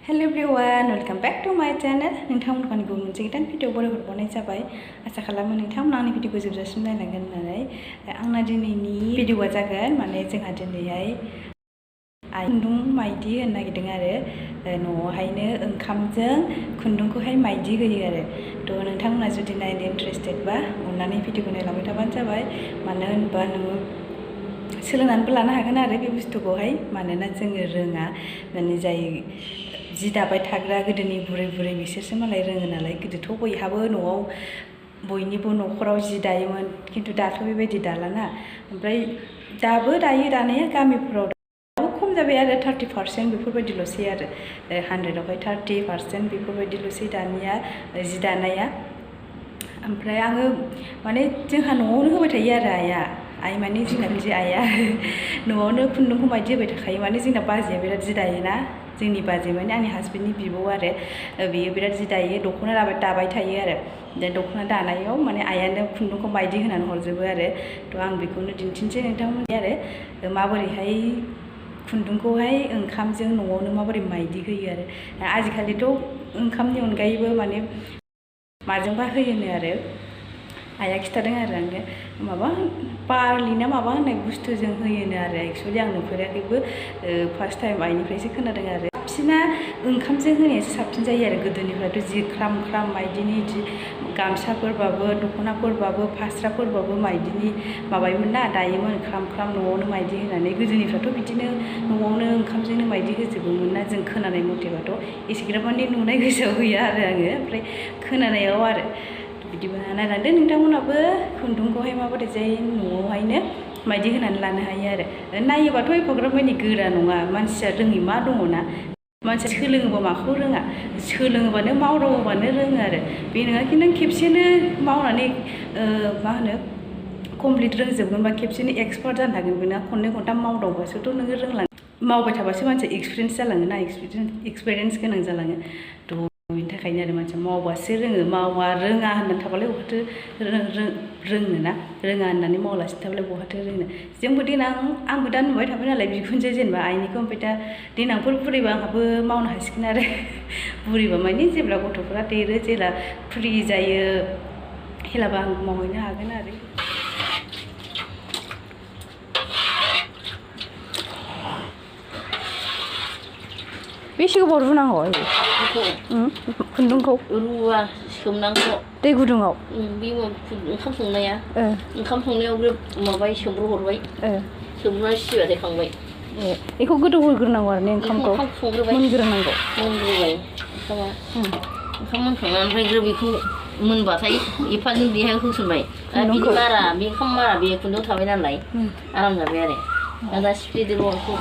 Hello everyone, welcome back to my channel. नोंथांमोनखौ आंनि गुबुन मोनसे गोदान भिडिअ हरबावनाय जाबाय। आसा खालामो नोंथांमोना आंनि भिडिअखौ जोबजासिम नायलांगोन होननानै। आंना दिनैनि भिडिअआ जागोन माने जोंहा दिनैहाय खुन्दुं माइदि होनो नागिरदों आरो न'आवहायनो ओंखामजों खुन्दुंखौहाय माइदि होयो आरो थ' नोंथांमोना जुदि नायनो इन्ट्रेस्टेड बा अननानै भिडिअखौ नायलांबाय थाबानो जाबाय। मानो होनबा नोङो सोलोंनानैबो लानो हागोन आरो बे बुस्थुखौहाय मानोना जोङो रोङा माने जाय जि दाबाय थाग्रा गोदोनि बुरै बुरै बिसोरसो मालाय रोङो नालाय। गोदोथ' बयहाबो न'आव बयनिबो न'खराव जि दायोमोन खिन्थु दाथ' बेबायदि दालाना। ओमफ्राय दाबो दायो दानाया गामिफोराव खम जाबाय आरो 30% बेफोरबायदिल'सै आरो 100आवहाय 30% बेफोरबायदिल'सै दानिया जि दानाया। ओमफ्राय आङो माने जोंहा न'आवनो होबाय थायो आरो आइ माने जोंना बिदि आइया न'आवनो खुन्दुंखौ माइदि होबाय थाखायो। माने जोंना बाजैया बिराद जि दायोना, जोंनि बाजै माने आंनि हासबेन्डनि बिब' आरो बेयो बिराद जि दायो, दख'ना दाबाय थायो आरो दा दख'ना दानायाव माने आइयानो खुन्दुंखौ माइदि होनानै हरजोबो आरो थ' आं बेखौनो दिन्थिनोसै नोंथांमोननि आरो माबोरैहाय खुन्दुंखौहाय ओंखामजों न'आवनो माबोरै माइदि होयो आरो आजिखालिथ' ओंखामनि अनगायैबो माने माजोंबा होयोनो आरो आइया खिन्थादों आरो आंनो माबा बारलि ना माबा होननाय बुस्थुजों होयोनो आरो एक्सुवेलि आं नुफेराखैबो फार्स्ट टाइम आइनिफ्रायसो खोनादों आरो साबसिना ओंखामजों होनायासो साबसिन जायो आरो गोदोनिफ्रायथ' जि ख्राम ख्राम माइदिनि जि गामसाफोरबाबो दख'नाफोरबाबो फास्राफोरबाबो माइदिनि माबायोमोन ना, दायोमोन ख्राम ख्राम न'आवनो माइदि होनानै। गोदोनिफ्राथ' बिदिनो न'आवनो ओंखामजोंनो माइदि होजोबोमोन ना जों खोनानाय मथेबाथ' एसेग्राब माने नुनाय गोसोआव गैया आरो आङो ओमफ्राय खोनानायाव आरो बिदिबा नायलांदो नोंथांमोनाबो खुन्दुंखौहाय माबोरै जायो न'आवहायनो माइदि होनानै लानो हायो आरो नायोबाथ' एफाग्राब माने गोरा नङा। मानसिया रोङै मा दङ ना, मानसिया सोलोङोबा माखौ रोङा, सोलोङोबानो मावदावोबानो रोङो आरो बे नङा कि नों खेबसेनो मावनानै मा होनो कमप्लिट रोंजोबगोन बा खेबसेनो एक्सपार्ट जानो हागोन। बेना खननै खनथाम मावदावबासोथ' नोङो रोंलाङो, मावबाय थाबासो मानसिया एक्सपिरियेन्स जालाङो ना, एक्सपिरियेन्स गोनां जालाङो। थ' बेनि थाखायनो आरो मानसिया मावबासो रोङो, मावा रोङा होननानै थाबालाय बहाथो रोंनो ना, रोङा होननानै मावालासिनो थाबालाय बहाथो रोंनो। जोंबो देनां आंबो दा नुबाय थाबाय नालाय बिखुनजो जेनेबा आइनिखौ, ओमफ्राय दा देनांफोर बुरैबा आंहाबो मावनो हासिगोन आरो बुरैबा माने जेब्ला गथ'फोरा देरो जेब्ला फ्रि जायो हेलाबा आं मावहैनो हागोन आरो। बेसे गोबाव रुनांगौ खुन्दुंखौ? रुवा, सोमनांगौ दै गुदुङाव। बे ओंखाम संनाया ओंखाम संनायाव माबाय सोमब्रहरबाय, सोमब्रनानै सिबाथाय खांबाय। बेखौ गोदौ होग्रोनांगौ आरो ने ओंखामखौ मोनग्रोनांगौ। मोनग्रोबाय ओंखामा, ओंखाम मोनखांनानै ओमफ्राय ग्रोब बेखौ मोनबाथाय एफाजों बेहाय होसनबाय। बिदि मारा बे ओंखाम मारा बे खुन्दुं थाबाय नालाय आराम जाबाय आरो दा सिफ्लेदोल' बेखौ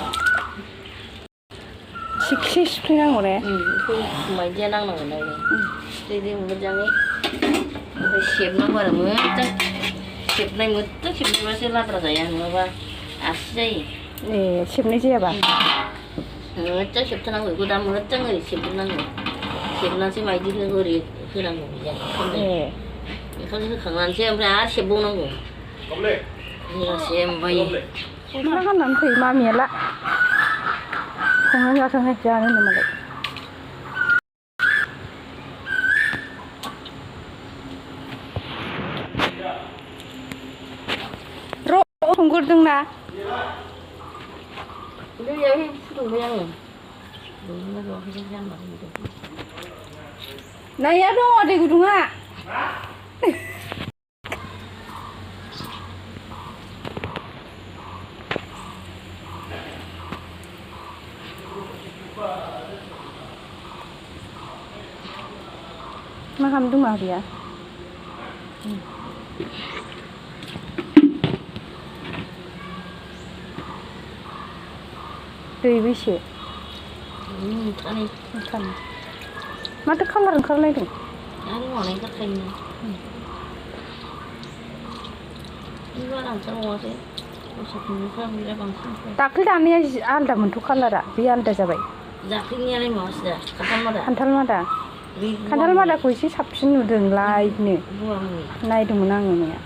सिफ्लेनांगौ ने? बेखौ माइदिया नांनांगोन आरो सिफ्लेदो मोजाङै ओमफ्राय सेबनांगौ आरो मोजां सेबनायबासो लाद्रा जाया, नङाबा आसि जायो। सेबनाय जायाबा मोजां सेबथारनांगौ, बेखौ दा मोजां ओरै सेबजोबनांगौ, सेबनानैसो माइदिखौ ओरै होनांगौ बिदिनो ओंखामजों होखांनानैसो ओमफ्राय आरो सेबबावनांगौ होनासो ओमफ्राय मा खालामनानै फैयो मामिया ला संनानै जाथोंहाय जानो होनोमालाय। र' संग्रोदोंना दैयावहाय फुदुंबाय आङो नाया दङ दै गुदुङा। मा खालामदों मादैया? दै बेसे? माथो कालार ओंखारलायदों? आरो मावनाय ओंखारखायो बारा ओंखारबावासो दस्रा खुन्दुंफ्रा बिराद बांसिन। दाख्लै दानाया आलदामोनथ' कालारा, बे आलदा जाबाय। दाख्लैनियालाय माबासो दा खान्थाल मादा। खान्थाल मादाखौ एसे साबसिन नुदों लाइटनो नायदोंमोन आङो मैया।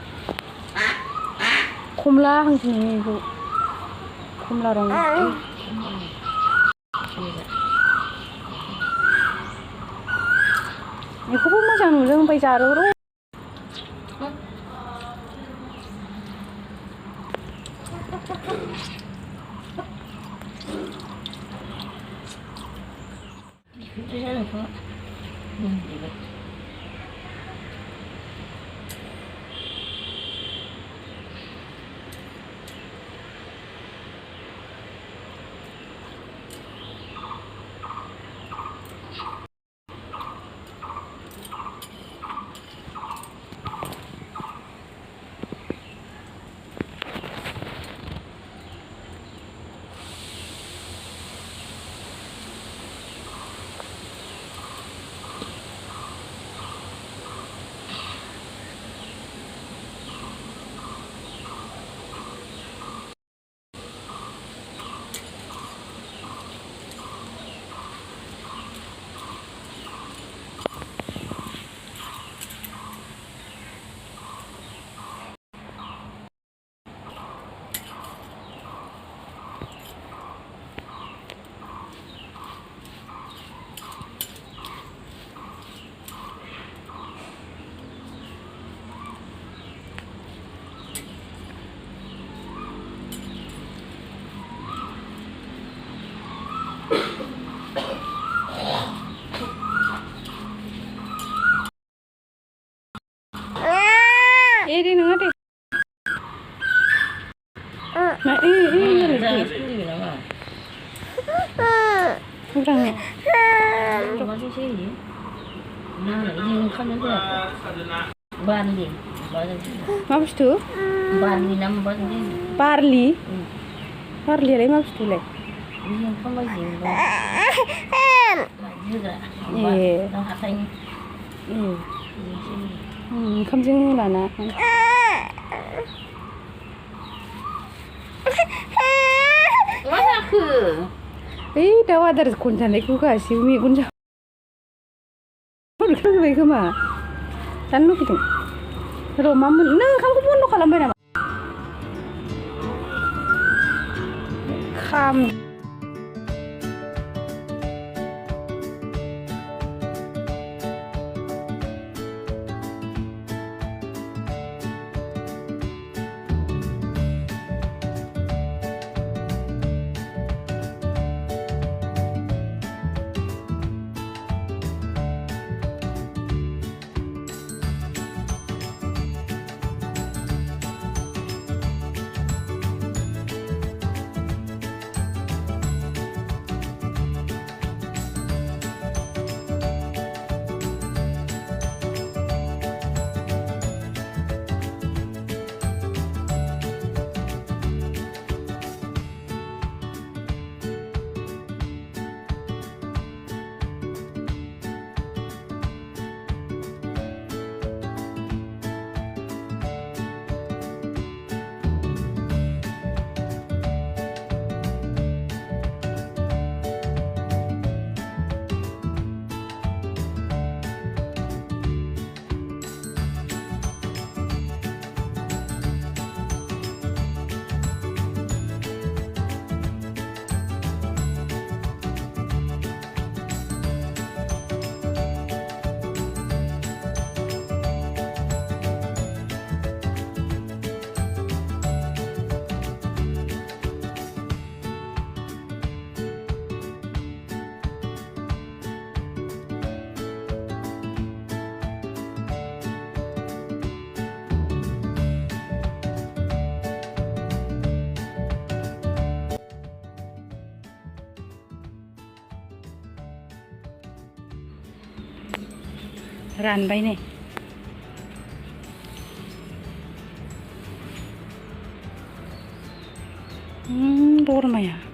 खमला हांसो बेखौ खमला रं बेखौबो मोजां नुदों ओमफ्राय जारौ रौ deh nengah deh nah kurang ya ma bustu barley barley ma bustu le ओंखामजों लाना मा जाखो ओइ दाउ आदार खनजानायखौ गासिबो मेगन जाबाय खोमा जानो लुगैदों र' मा मोन नों ओंखामखौ बन्द' खालामबाय नामा खाम रानबाय नै बोरमाया